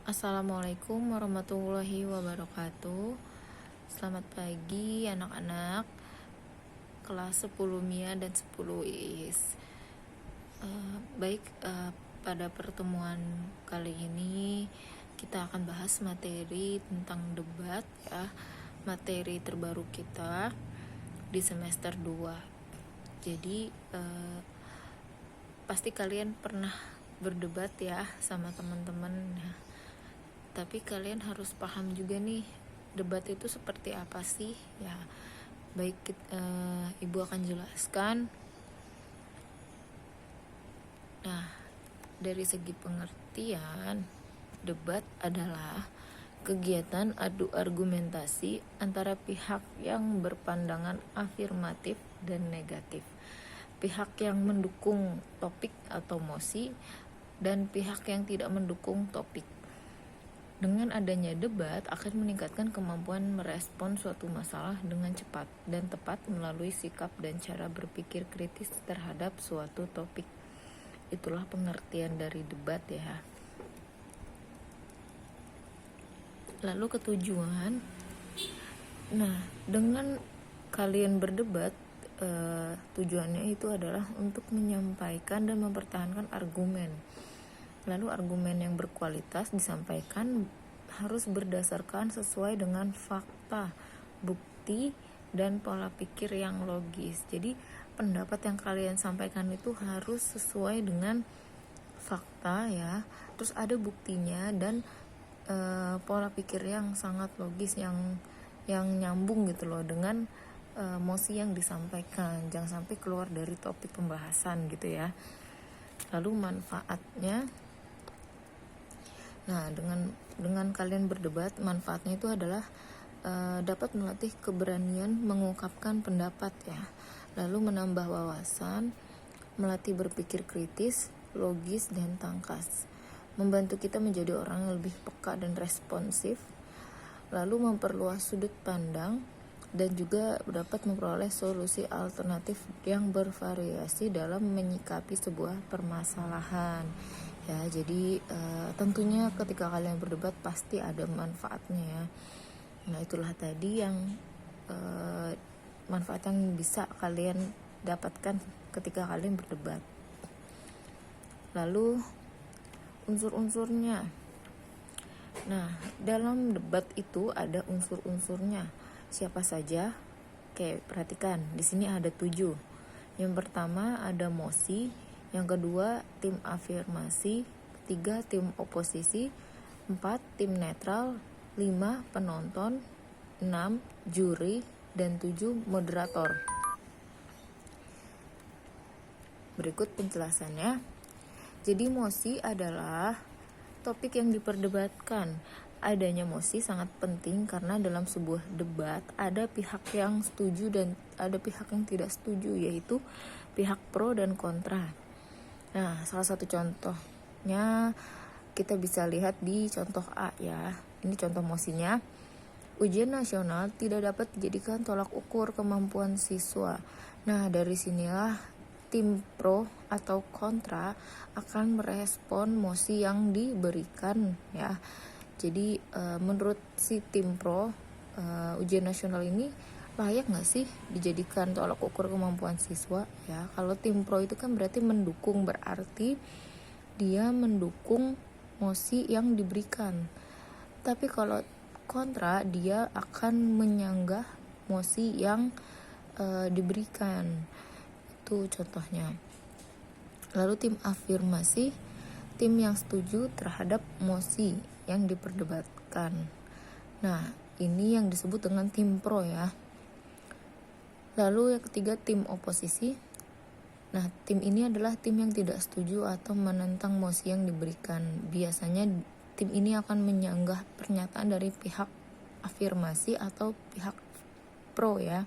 Assalamualaikum warahmatullahi wabarakatuh. Selamat pagi anak-anak kelas 10 MIA dan 10 IIS. Pada pertemuan kali ini kita akan bahas materi tentang debat ya. Materi terbaru kita di semester 2. Jadi pasti kalian pernah berdebat ya sama teman-teman. Tapi kalian harus paham juga nih, debat itu seperti apa sih ya. Baik, ibu akan jelaskan. Nah, dari segi pengertian, debat adalah kegiatan adu argumentasi antara pihak yang berpandangan afirmatif dan negatif, pihak yang mendukung topik atau mosi, dan pihak yang tidak mendukung topik. Dengan adanya debat akan meningkatkan kemampuan merespon suatu masalah dengan cepat dan tepat melalui sikap dan cara berpikir kritis terhadap suatu topik. Itulah pengertian dari debat ya. Lalu ketujuan. Nah, dengan kalian berdebat, tujuannya itu adalah untuk menyampaikan dan mempertahankan argumen. Lalu argumen yang berkualitas disampaikan harus berdasarkan sesuai dengan fakta, bukti, dan pola pikir yang logis. Jadi pendapat yang kalian sampaikan itu harus sesuai dengan fakta ya. Terus ada buktinya dan pola pikir yang sangat logis, yang nyambung gitu loh dengan mosi yang disampaikan. Jangan sampai keluar dari topik pembahasan gitu ya. Lalu manfaatnya. Nah, dengan kalian berdebat, manfaatnya itu adalah dapat melatih keberanian mengungkapkan pendapat ya. Lalu menambah wawasan, melatih berpikir kritis, logis, dan tangkas. Membantu kita menjadi orang yang lebih peka dan responsif. Lalu memperluas sudut pandang dan juga dapat memperoleh solusi alternatif yang bervariasi dalam menyikapi sebuah permasalahan. Ya, jadi tentunya ketika kalian berdebat pasti ada manfaatnya ya. Nah, itulah tadi yang manfaat yang bisa kalian dapatkan ketika kalian berdebat. Lalu unsur-unsurnya. Nah, dalam debat itu ada unsur-unsurnya. Siapa saja? Oke, perhatikan. Di sini ada 7. Yang pertama ada mosi, yang kedua tim afirmasi, 3 tim oposisi, 4 tim netral, 5 penonton, 6 juri, dan 7 moderator. Berikut penjelasannya. Jadi mosi adalah topik yang diperdebatkan. Adanya mosi sangat penting karena dalam sebuah debat ada pihak yang setuju dan ada pihak yang tidak setuju, yaitu pihak pro dan kontra. Nah, salah satu contohnya kita bisa lihat di contoh A ya. Ini contoh mosinya. Ujian nasional tidak dapat dijadikan tolak ukur kemampuan siswa. Nah, dari sinilah tim pro atau kontra akan merespon mosi yang diberikan ya. Jadi menurut si tim pro, ujian nasional ini layak nggak sih dijadikan tolak ukur kemampuan siswa ya. Kalau tim pro itu kan berarti mendukung, berarti dia mendukung mosi yang diberikan. Tapi kalau kontra, dia akan menyanggah mosi yang diberikan. Itu contohnya. Lalu tim afirmasi, tim yang setuju terhadap mosi yang diperdebatkan. Nah, ini yang disebut dengan tim pro ya. Lalu yang ketiga tim oposisi. Nah, tim ini adalah tim yang tidak setuju atau menentang mosi yang diberikan. Biasanya tim ini akan menyanggah pernyataan dari pihak afirmasi atau pihak pro ya.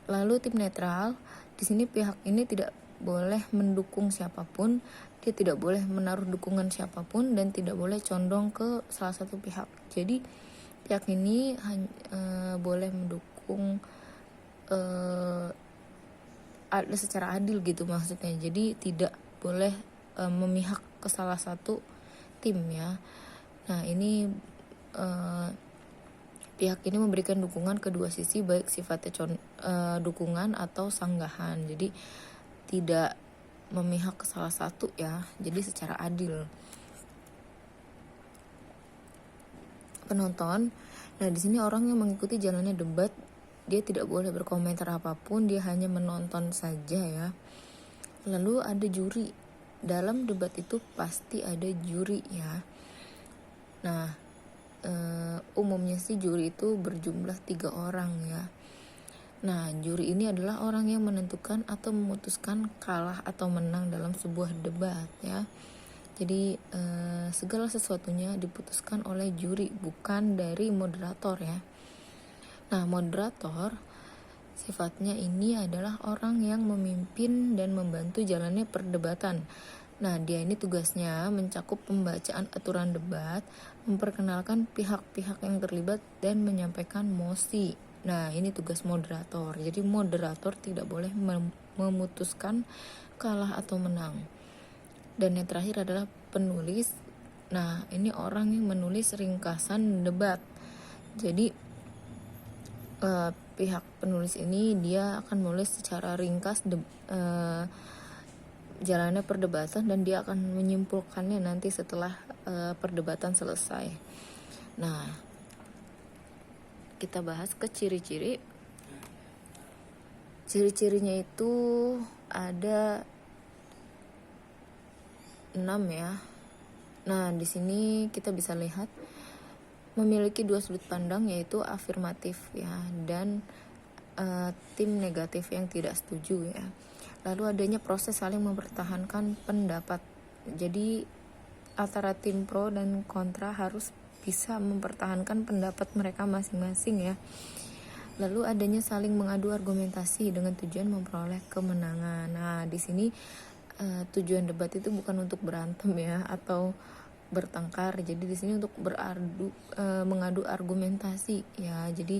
Lalu tim netral, di sini pihak ini tidak boleh mendukung siapapun, dia tidak boleh menaruh dukungan siapapun dan tidak boleh condong ke salah satu pihak. Jadi pihak ini boleh mendukung secara adil gitu maksudnya. Jadi tidak boleh memihak ke salah satu tim ya. Nah ini pihak ini memberikan dukungan kedua sisi, baik sifatnya dukungan atau sanggahan. Jadi tidak memihak ke salah satu ya. Jadi secara adil. Penonton, nah di sini orang yang mengikuti jalannya debat, dia tidak boleh berkomentar apapun, dia hanya menonton saja ya. Lalu ada juri. Dalam debat itu pasti ada juri ya. Nah, umumnya sih juri itu berjumlah 3 orang ya. Nah, juri ini adalah orang yang menentukan atau memutuskan kalah atau menang dalam sebuah debat ya. Jadi segala sesuatunya diputuskan oleh juri, bukan dari moderator ya. Nah, moderator sifatnya ini adalah orang yang memimpin dan membantu jalannya perdebatan. Nah, dia ini tugasnya mencakup pembacaan aturan debat, memperkenalkan pihak-pihak yang terlibat, dan menyampaikan mosi. Nah, ini tugas moderator. Jadi moderator tidak boleh memutuskan kalah atau menang. Dan yang terakhir adalah penulis. Nah, ini orang yang menulis ringkasan debat. Jadi pihak penulis ini dia akan menulis secara ringkas jalannya perdebatan, dan dia akan menyimpulkannya nanti setelah perdebatan selesai. Nah, kita bahas ke ciri-ciri. Ciri-cirinya itu ada 6 ya. Nah, di sini kita bisa lihat memiliki 2 sudut pandang, yaitu afirmatif ya, dan tim negatif yang tidak setuju ya. Lalu adanya proses saling mempertahankan pendapat. Jadi antara tim pro dan kontra harus bisa mempertahankan pendapat mereka masing-masing ya. Lalu adanya saling mengadu argumentasi dengan tujuan memperoleh kemenangan. Nah, di sini tujuan debat itu bukan untuk berantem ya atau bertengkar. Jadi di sini untuk mengadu argumentasi ya. Jadi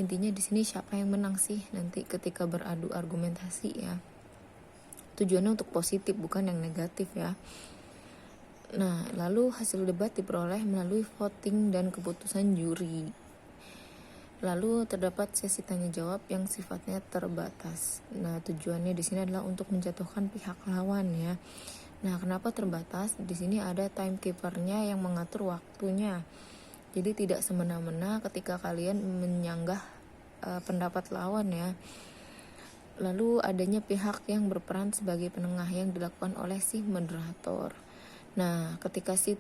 intinya di sini siapa yang menang sih nanti ketika beradu argumentasi ya. Tujuannya untuk positif, bukan yang negatif ya. Nah, lalu hasil debat diperoleh melalui voting dan keputusan juri. Lalu terdapat sesi tanya jawab yang sifatnya terbatas. Nah, tujuannya di sini adalah untuk menjatuhkan pihak lawan ya. Nah, kenapa terbatas? Di sini ada timekeeper-nya yang mengatur waktunya. Jadi tidak semena-mena ketika kalian menyanggah pendapat lawan ya. Lalu adanya pihak yang berperan sebagai penengah yang dilakukan oleh si moderator. Nah, ketika si